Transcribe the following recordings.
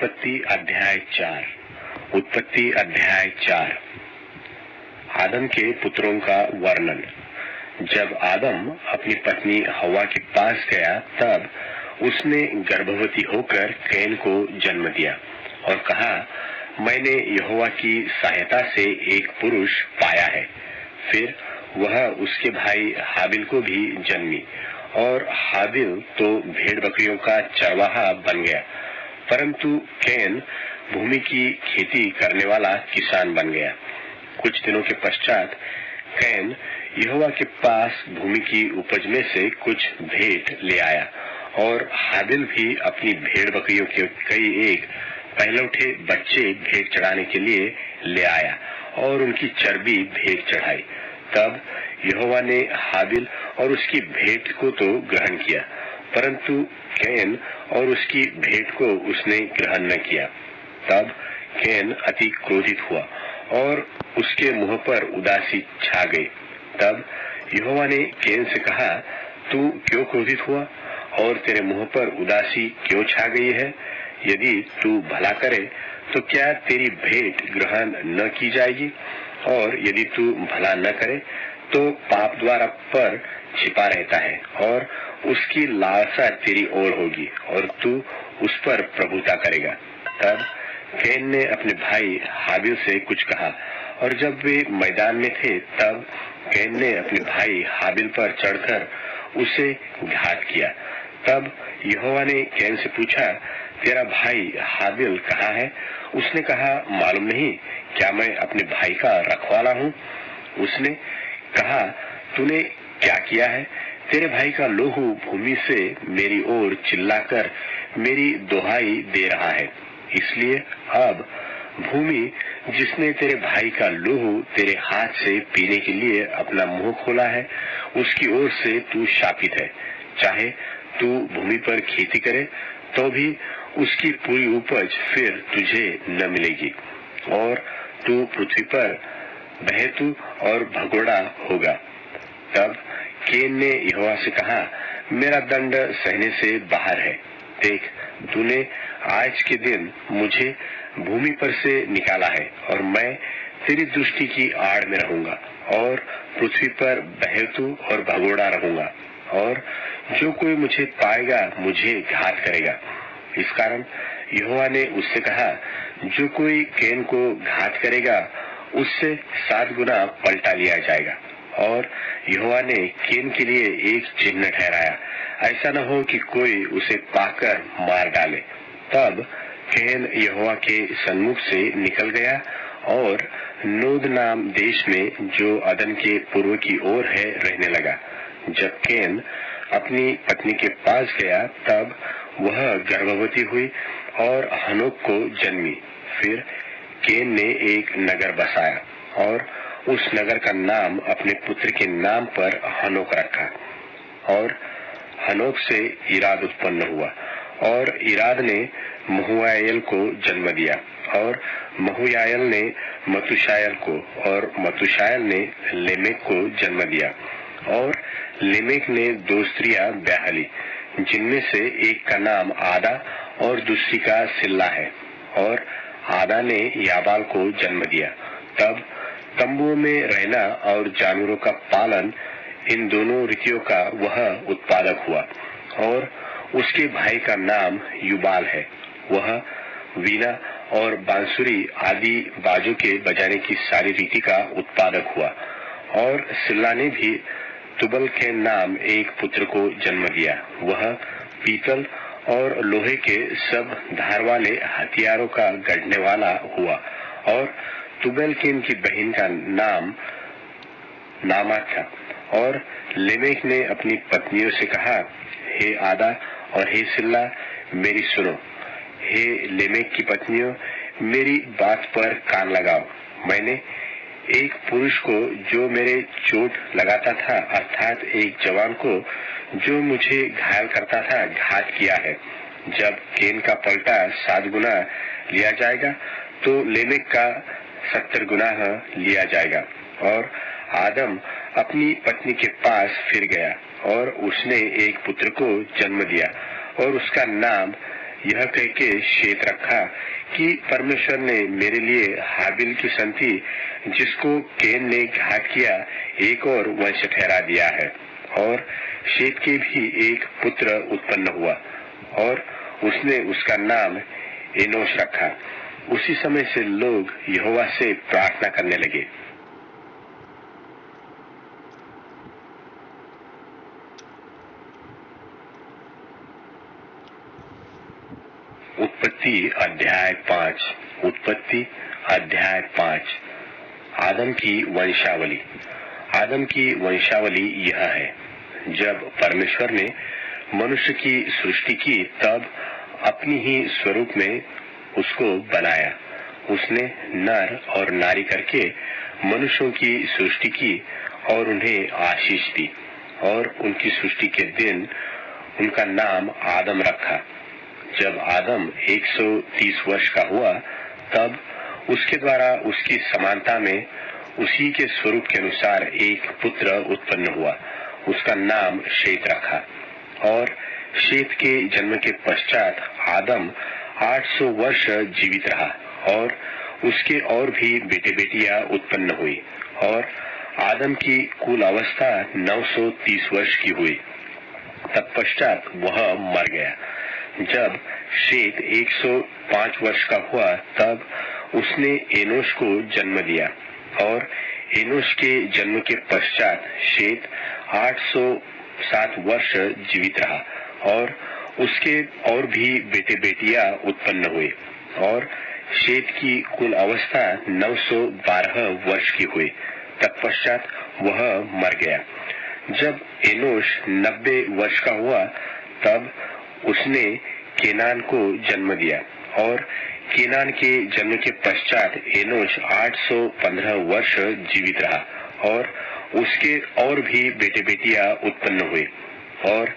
उत्पत्ति अध्याय 4। आदम के पुत्रों का वर्णन। जब आदम अपनी पत्नी हवा के पास गया तब उसने गर्भवती होकर कैन को जन्म दिया और कहा, मैंने यहोवा की सहायता से एक पुरुष पाया है। फिर वह उसके भाई हाबिल को भी जन्मी और हाबिल तो भेड़ बकरियों का चरवाहा बन गया, परंतु कैन भूमि की खेती करने वाला किसान बन गया। कुछ दिनों के पश्चात कैन यहोवा के पास भूमि की उपज में से कुछ भेंट ले आया और हाबिल भी अपनी भेड़ बकरियों के कई एक पहलौठे बच्चे भेंट चढ़ाने के लिए ले आया और उनकी चर्बी भेंट चढ़ाई। तब यहोवा ने हाबिल और उसकी भेंट को तो ग्रहण किया, परंतु कैन और उसकी भेंट को उसने ग्रहण न किया। तब कैन अति क्रोधित हुआ और उसके मुंह पर उदासी छा गई। तब यहोवा ने कैन से कहा, तू क्यों क्रोधित हुआ और तेरे मुंह पर उदासी क्यों छा गई है? यदि तू भला करे तो क्या तेरी भेंट ग्रहण न की जाएगी, और यदि तू भला न करे तो पाप द्वारा पर छिपा रहता है और उसकी लालसा तेरी ओर होगी और तू उस पर प्रभुता करेगा। तब कैन ने अपने भाई हाबिल से कुछ कहा, और जब वे मैदान में थे तब कैन ने अपने भाई हाबिल पर चढ़कर उसे घात किया। तब यहोवा ने कैन से पूछा, तेरा भाई हाबिल कहाँ है? उसने कहा, मालूम नहीं, क्या मैं अपने भाई का रखवाला हूँ? उसने कहा, तूने क्या किया है? तेरे भाई का लोहू भूमि से मेरी ओर चिल्लाकर मेरी दुहाई दे रहा है। इसलिए अब भूमि जिसने तेरे भाई का लोहू तेरे हाथ से पीने के लिए अपना मुंह खोला है, उसकी ओर से तू शापित है। चाहे तू भूमि पर खेती करे तो भी उसकी पूरी उपज फिर तुझे न मिलेगी और तू पृथ्वी पर बहेतू और भगोड़ा होगा। तब कैन ने यहोवा से कहा, मेरा दंड सहने से बाहर है। देख, तूने आज के दिन मुझे भूमि पर से निकाला है और मैं तेरी दृष्टि की आड़ में रहूंगा और पृथ्वी पर बहेतू और भगोड़ा रहूंगा, और जो कोई मुझे पाएगा मुझे घात करेगा। इस कारण यहोवा ने उससे कहा, जो कोई कैन को घात करेगा उससे 7 गुना पलटा लिया जाएगा। और यहोवा ने कैन के लिए एक चिन्ह ठहराया, ऐसा न हो कि कोई उसे पाकर मार डाले। तब कैन यहोवा के सन्मुख से निकल गया और नोद नाम देश में जो अदन के पूर्व की ओर है रहने लगा। जब कैन अपनी पत्नी के पास गया तब वह गर्भवती हुई और हनोक को जन्मी। फिर कैन ने एक नगर बसाया और उस नगर का नाम अपने पुत्र के नाम पर हनोक रखा। और हनोक से इराद उत्पन्न हुआ और इराद ने महुयायल को जन्म दिया और महुयायल ने मतुशायल को और मतुशायल ने लेमेक को जन्म दिया। और लेमेक ने 2 स्त्रियां ब्याह ली, जिनमें से एक का नाम आदा और दूसरी का सिल्ला है, और आदा ने याबाल को जन्म दिया। तब तंबुओं में रहना और जानवरों का पालन, इन दोनों रीतियों का वह उत्पादक हुआ। और उसके भाई का नाम युबाल है। वह वीणा और बांसुरी आदि बाजों के बजाने की सारी रीति का उत्पादक हुआ। और सिल्ला ने भी तुबल के नाम एक पुत्र को जन्म दिया। वह पीतल और लोहे के सब धार वाले हथियारों का गढ़ने वाला हुआ। और तुबेलकेन की बहन का नाम नामात था। और लेमेक ने अपनी पत्नियों से कहा, हे आदा और हे सिल्ला, मेरी सुनो। हे लेमेक की पत्नियों, मेरी बात पर कान लगाओ। मैंने एक पुरुष को जो मेरे चोट लगाता था, अर्थात एक जवान को जो मुझे घायल करता था, घात किया है। जब कैन का पलटा 7 गुना लिया जाएगा तो लेमेक का 70 गुना लिया जाएगा। और आदम अपनी पत्नी के पास फिर गया और उसने एक पुत्र को जन्म दिया और उसका नाम यह कह के शेत रखा कि परमेश्वर ने मेरे लिए हाबिल की संति जिसको केन ने घात किया एक और वंश ठहरा दिया है। और शेत के भी एक पुत्र उत्पन्न हुआ और उसने उसका नाम एनोश रखा। उसी समय से लोग यहोवा से प्रार्थना करने लगे। उत्पत्ति अध्याय 5। उत्पत्ति अध्याय 5। आदम की वंशावली। आदम की वंशावली यह है, जब परमेश्वर ने मनुष्य की सृष्टि की तब अपनी ही स्वरूप में उसको बनाया। उसने नर और नारी करके मनुष्यों की सृष्टि की और उन्हें आशीष दी। और उनकी सृष्टि के दिन उनका नाम आदम रखा। जब आदम 130 वर्ष का हुआ तब उसके द्वारा उसकी समानता में उसी के स्वरूप के अनुसार एक पुत्र उत्पन्न हुआ। उसका नाम शेत रखा। और शेत के जन्म के पश्चात आदम 800 वर्ष जीवित रहा और उसके और भी बेटे बेटियां उत्पन्न हुई। और आदम की कुल अवस्था 930 वर्ष की हुई। तत्पश्चात वह मर गया। जब शेत 105 वर्ष का हुआ तब उसने एनोश को जन्म दिया। और एनोश के जन्म के पश्चात शेत 807 वर्ष जीवित रहा और उसके और भी बेटे बेटियां उत्पन्न हुए। और शेत की कुल अवस्था 912 वर्ष की हुई। तत्पश्चात वह मर गया। जब एनोश 90 वर्ष का हुआ तब उसने केनान को जन्म दिया। और केनान के जन्म के पश्चात एनोश 815 वर्ष जीवित रहा और उसके और भी बेटे बेटियां उत्पन्न हुए। और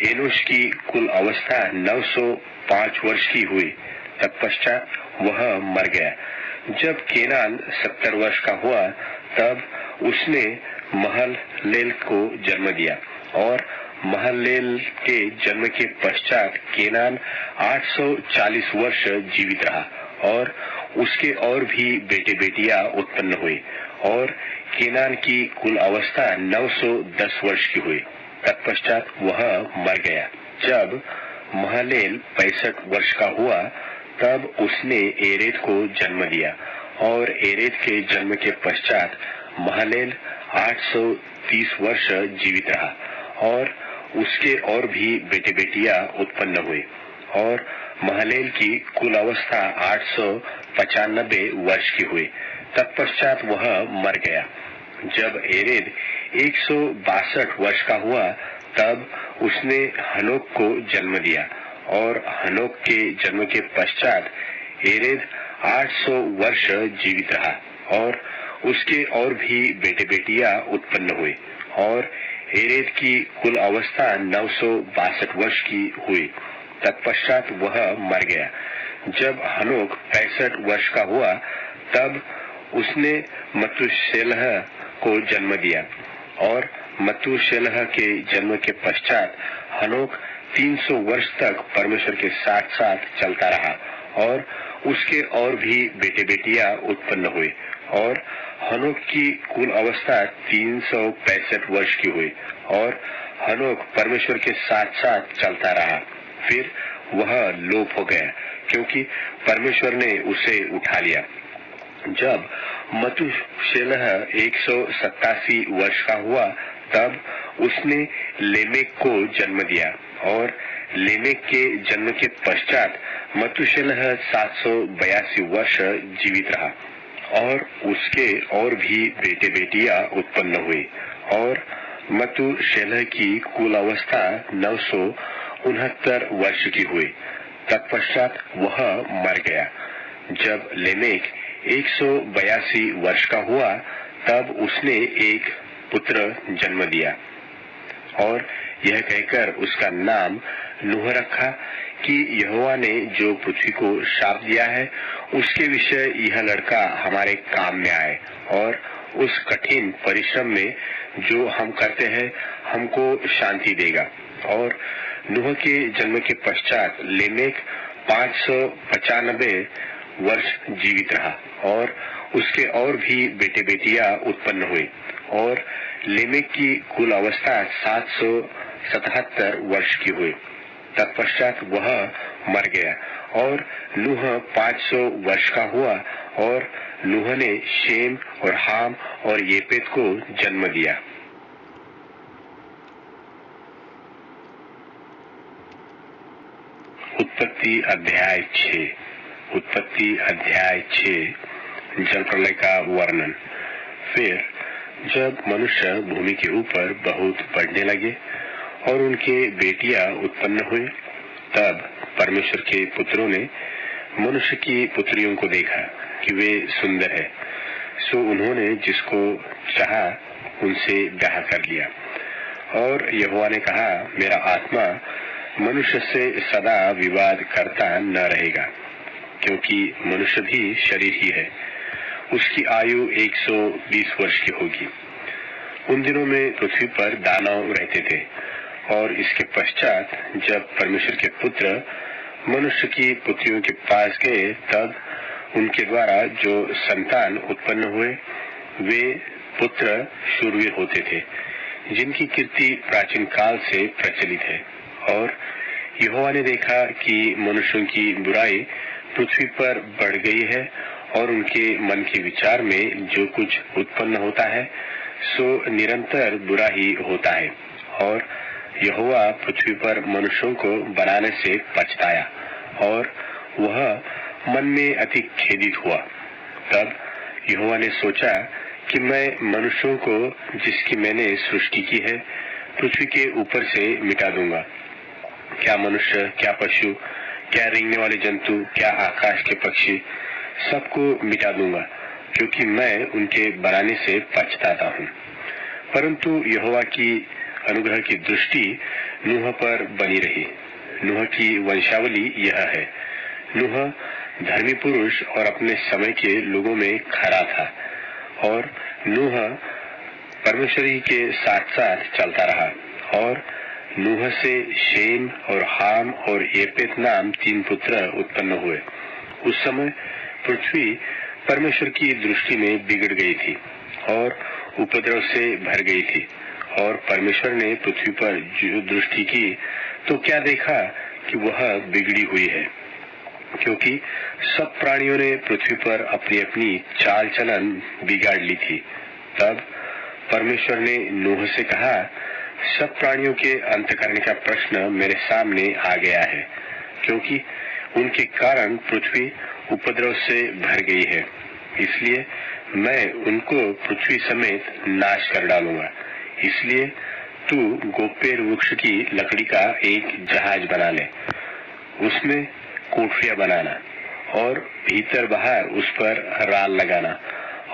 एनोश की कुल अवस्था 905 वर्ष की हुई। तत्पश्चात वह मर गया। जब केनान 70 वर्ष का हुआ तब उसने महललेल को जन्म दिया। और महललेल के जन्म के पश्चात केनान 840 वर्ष जीवित रहा और उसके और भी बेटे बेटियां उत्पन्न हुई। और केनान की कुल अवस्था 910 वर्ष की हुई। तत्पश्चात वह मर गया। जब महललेल 65 वर्ष का हुआ तब उसने एरेद को जन्म दिया। और एरेद के जन्म के पश्चात महललेल 830 वर्ष जीवित रहा और उसके और भी बेटे बेटियां उत्पन्न हुए। और महललेल की कुल अवस्था 895 वर्ष की हुई। तत्पश्चात वह मर गया। जब एरेद 162 वर्ष का हुआ तब उसने हनोक को जन्म दिया। और हनोक के जन्म के पश्चात एरेद 800 वर्ष जीवित रहा और उसके और भी बेटे बेटियां उत्पन्न हुए। और एरेद की कुल अवस्था 962 वर्ष की हुई। तत्पश्चात वह मर गया। जब हनोक 65 वर्ष का हुआ तब उसने मतुशेलह को जन्म दिया। और मतुशेलह के जन्म के पश्चात हनोक 300 वर्ष तक परमेश्वर के साथ साथ चलता रहा और उसके और भी बेटे बेटियां उत्पन्न हुए। और हनोक की कुल अवस्था 365 वर्ष की हुई। और हनोक परमेश्वर के साथ साथ चलता रहा। फिर वह लोप हो गया क्योंकि परमेश्वर ने उसे उठा लिया। जब मतुशेलह 187 वर्ष का हुआ तब उसने लेमेक को जन्म दिया। और लेमेक के जन्म के पश्चात मतुशेलह 782 वर्ष जीवित रहा और उसके और भी बेटे बेटियां उत्पन्न हुई। और मतुशेलह की कुल अवस्था 969 वर्ष की हुई। तत्पश्चात वह मर गया। जब लेमेक 182 वर्ष का हुआ तब उसने एक पुत्र जन्म दिया। और यह कहकर उसका नाम नूह रखा कि यहोवा ने जो पृथ्वी को शाप दिया है उसके विषय यह लड़का हमारे काम में आए और उस कठिन परिश्रम में जो हम करते हैं हमको शांति देगा। और नूह के जन्म के पश्चात लेमेक 595 वर्ष जीवित रहा और उसके और भी बेटे बेटियां उत्पन्न हुए और लेमेक की कुल अवस्था 777 वर्ष की हुई। तत्पश्चात वह मर गया और नूह 500 वर्ष का हुआ और नूह ने शेम और हाम और येपेत को जन्म दिया। उत्पत्ति अध्याय 6 जल प्रलय का वर्णन। फिर जब मनुष्य भूमि के ऊपर बहुत बढ़ने लगे और उनके बेटियां उत्पन्न हुए, तब परमेश्वर के पुत्रों ने मनुष्य की पुत्रियों को देखा कि वे सुंदर है, सो उन्होंने जिसको चाहा उनसे ब्याह कर लिया। और यहोवा ने कहा, मेरा आत्मा मनुष्य से सदा विवाद करता न रहेगा, क्योंकि मनुष्य भी शरीर ही है। उसकी आयु 120 वर्ष की होगी। उन दिनों में पृथ्वी पर दानव रहते थे और इसके पश्चात जब परमेश्वर के पुत्र मनुष्य की पुत्रियों के पास गए, तब उनके द्वारा जो संतान उत्पन्न हुए वे पुत्र शूरवीर होते थे, जिनकी कीर्ति प्राचीन काल से प्रचलित है। और यहोवा ने देखा कि मनुष्यों की बुराई पृथ्वी पर बढ़ गई है और उनके मन के विचार में जो कुछ उत्पन्न होता है सो निरंतर बुरा ही होता है। और यहोवा पृथ्वी पर मनुष्यों को बनाने से पछताया और वह मन में अति खेदित हुआ। तब यहोवा ने सोचा कि मैं मनुष्यों को जिसकी मैंने सृष्टि की है पृथ्वी के ऊपर से मिटा दूंगा। क्या मनुष्य, क्या पशु, क्या रेंगने वाले जंतु, क्या आकाश के पक्षी, सबको मिटा दूंगा, क्योंकि मैं उनके बनाने से पछताता हूँ। परंतु यहोवा की अनुग्रह की दृष्टि नूह पर बनी रही। नूह की वंशावली यह है। नूह धर्मी पुरुष और अपने समय के लोगों में खरा था और नूह परमेश्वरी के साथ साथ चलता रहा। और नूह से शेम और हाम और येपेत नाम 3 पुत्र उत्पन्न हुए। उस समय पृथ्वी परमेश्वर की दृष्टि में बिगड़ गई थी और उपद्रव से भर गई थी। और परमेश्वर ने पृथ्वी पर जो दृष्टि की तो क्या देखा कि वह बिगड़ी हुई है, क्योंकि सब प्राणियों ने पृथ्वी पर अपनी अपनी चाल चलन बिगाड़ ली थी। तब परमेश्वर ने नूह से कहा, सब प्राणियों के अंत करने का प्रश्न मेरे सामने आ गया है, क्योंकि उनके कारण पृथ्वी उपद्रव से भर गई है। इसलिए मैं उनको पृथ्वी समेत नाश कर डालूंगा। इसलिए तू गोपेर वृक्ष की लकड़ी का एक जहाज बना ले, उसमें कोठरियां बनाना और भीतर बाहर उस पर राल लगाना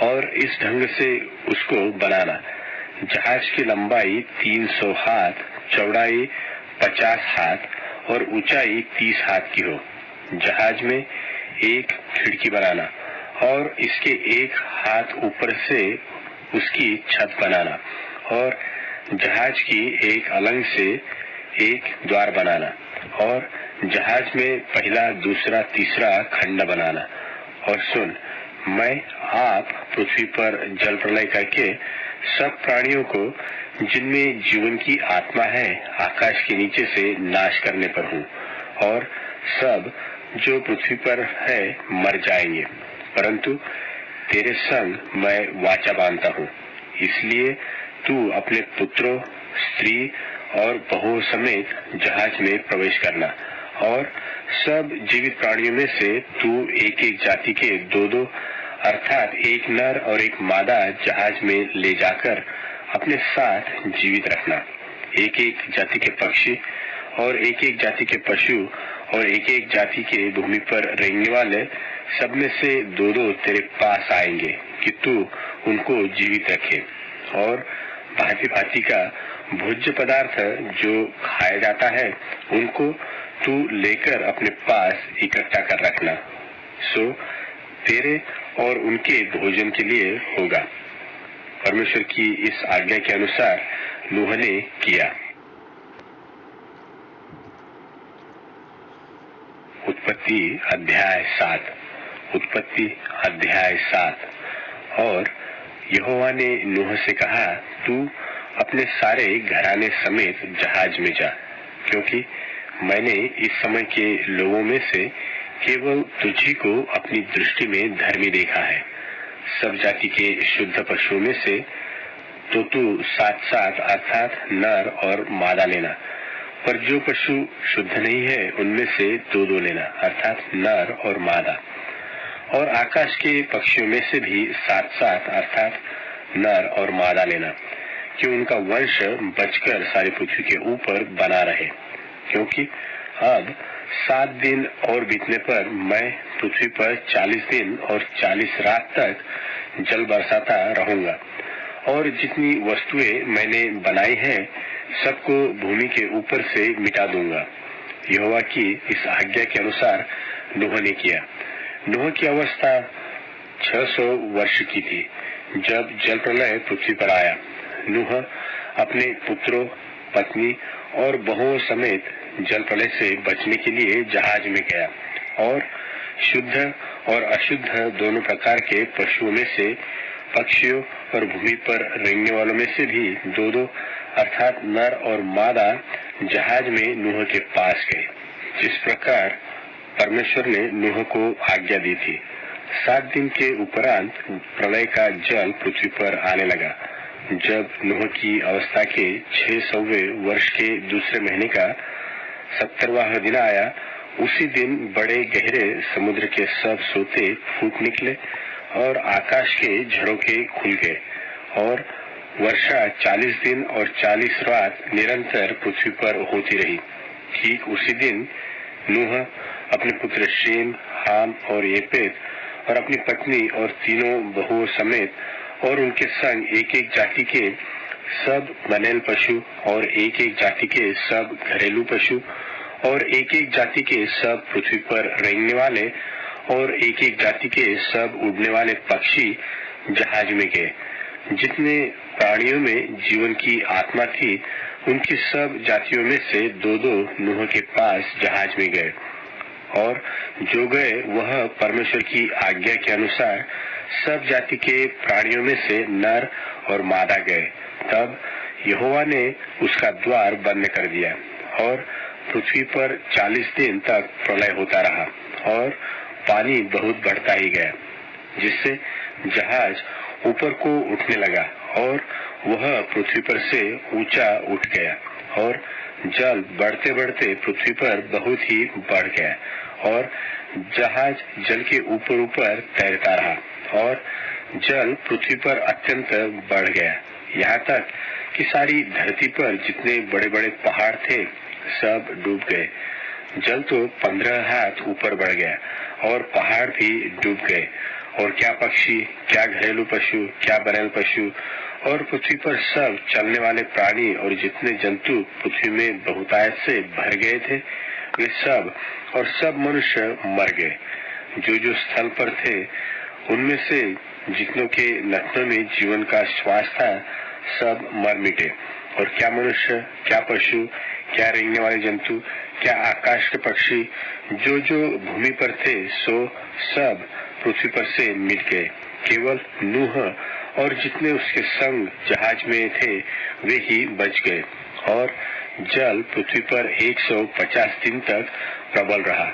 और इस ढंग से उसको बनाना। जहाज की लंबाई 300 हाथ, चौड़ाई 50 हाथ और ऊंचाई 30 हाथ की हो। जहाज में एक खिड़की बनाना और इसके एक हाथ ऊपर से उसकी छत बनाना और जहाज की एक अलंग से एक द्वार बनाना और जहाज में पहला, दूसरा, तीसरा खंड बनाना। और सुन, मैं आप पृथ्वी पर जल प्रलय करके सब प्राणियों को जिनमें जीवन की आत्मा है आकाश के नीचे से नाश करने पर हूँ और सब जो पृथ्वी पर है मर जाएंगे। परंतु तेरे संग मैं वाचा बांधता हूँ, इसलिए तू अपने पुत्रों, स्त्री और बहुओं समेत जहाज में प्रवेश करना और सब जीवित प्राणियों में से तू एक एक जाति के 2-2 अर्थात एक नर और एक मादा जहाज में ले जाकर अपने साथ जीवित रखना। एक एक जाति के पक्षी और एक एक जाति के पशु और एक एक जाति के भूमि पर रेंगने वाले सब में से 2-2 तेरे पास आएंगे कि तू उनको जीवित रखे। और भांति भांति का भोज्य पदार्थ जो खाया जाता है उनको तू लेकर अपने पास इकट्ठा कर रखना, सो तेरे और उनके भोजन के लिए होगा। परमेश्वर की इस आज्ञा के अनुसार नूह ने किया। उत्पत्ति अध्याय 7। उत्पत्ति अध्याय 7। और यहोवा ने नूह से कहा, तू अपने सारे घराने समेत जहाज में जा, क्योंकि मैंने इस समय के लोगों में से केवल तुझी को अपनी दृष्टि में धर्मी देखा है। सब जाति के शुद्ध पशुओं में से तो तू 7-7 अर्थात नर और मादा लेना, पर जो पशु शुद्ध नहीं है उनमें से 2-2 लेना, अर्थात नर और मादा। और आकाश के पक्षियों में से भी 7-7 अर्थात नर और मादा लेना, कि उनका वंश बचकर सारी पृथ्वी के ऊपर बना रहे। क्योंकि अब 7 दिन और बीतने पर मैं पृथ्वी पर 40 दिन और 40 रात तक जल बरसाता रहूंगा, और जितनी वस्तुएं मैंने बनाई हैं सबको भूमि के ऊपर से मिटा दूंगा। यहोवा की इस आज्ञा के अनुसार नूह ने किया। नूह की अवस्था 600 वर्ष की थी जब जल प्रलय पृथ्वी पर आया। नूह अपने पुत्रों, पत्नी और बहुओं समेत जल प्रलय से बचने के लिए जहाज में गया, और शुद्ध और अशुद्ध दोनों प्रकार के पशुओं में से, पक्षियों और भूमि पर रेंगने वालों में से भी 2-2 अर्थात नर और मादा जहाज में नूह के पास गए, जिस प्रकार परमेश्वर ने नूह को आज्ञा दी थी। 7 दिन के उपरांत प्रलय का जल पृथ्वी पर आने लगा। जब नूह की अवस्था के 600वें वर्ष के दूसरे महीने का 70वां दिन आया, उसी दिन बड़े गहरे समुद्र के सब सोते फूट निकले और आकाश के झरोखे खुल गए, और वर्षा 40 दिन और 40 रात निरंतर पृथ्वी पर होती रही। ठीक उसी दिन नूह अपने पुत्र शेम, हाम और येपेत और अपनी पत्नी और तीनों बहुओं समेत और उनके संग एक-एक जाति के सब बनेल पशु और एक-एक जाति के सब घरेलू पशु और एक-एक जाति के सब पृथ्वी पर रेंगने वाले और एक-एक जाति के सब उड़ने वाले पक्षी जहाज में गए। जितने प्राणियों में जीवन की आत्मा थी, उनकी सब जातियों में से 2-2 नूह के पास जहाज में गए, और जो गए वह परमेश्वर की आज्ञा के अनुसार सब जाति के प्राणियों में से नर और मादा गए। तब यहोवा ने उसका द्वार बंद कर दिया, और पृथ्वी पर 40 दिन तक प्रलय होता रहा, और पानी बहुत बढ़ता ही गया, जिससे जहाज ऊपर को उठने लगा, और वह पृथ्वी पर से ऊंचा उठ गया, और जल बढ़ते बढ़ते पृथ्वी पर बहुत ही बढ़ गया, और जहाज जल के ऊपर ऊपर तैरता रहा, और जल पृथ्वी पर अत्यंत बढ़ गया, यहाँ तक कि सारी धरती पर जितने बड़े बड़े पहाड़ थे सब डूब गए। जल तो 15 हाथ ऊपर बढ़ गया, और पहाड़ भी डूब गए, और क्या पक्षी, क्या घरेलू पशु, क्या बनेल पशु, और पृथ्वी पर सब चलने वाले प्राणी और जितने जंतु पृथ्वी में बहुतायत से भर गए थे, वे सब और सब मनुष्य मर गए। जो स्थल पर थे उनमें से जितनों के नथनों में जीवन का श्वास था सब मर मिटे, और क्या मनुष्य, क्या पशु, क्या रेंगने वाले जंतु, क्या आकाश के पक्षी, जो भूमि पर थे सो सब पृथ्वी पर से मिट गए। केवल नूह और जितने उसके संग जहाज में थे वे ही बच गए, और जल पृथ्वी पर 150 दिन तक प्रबल रहा।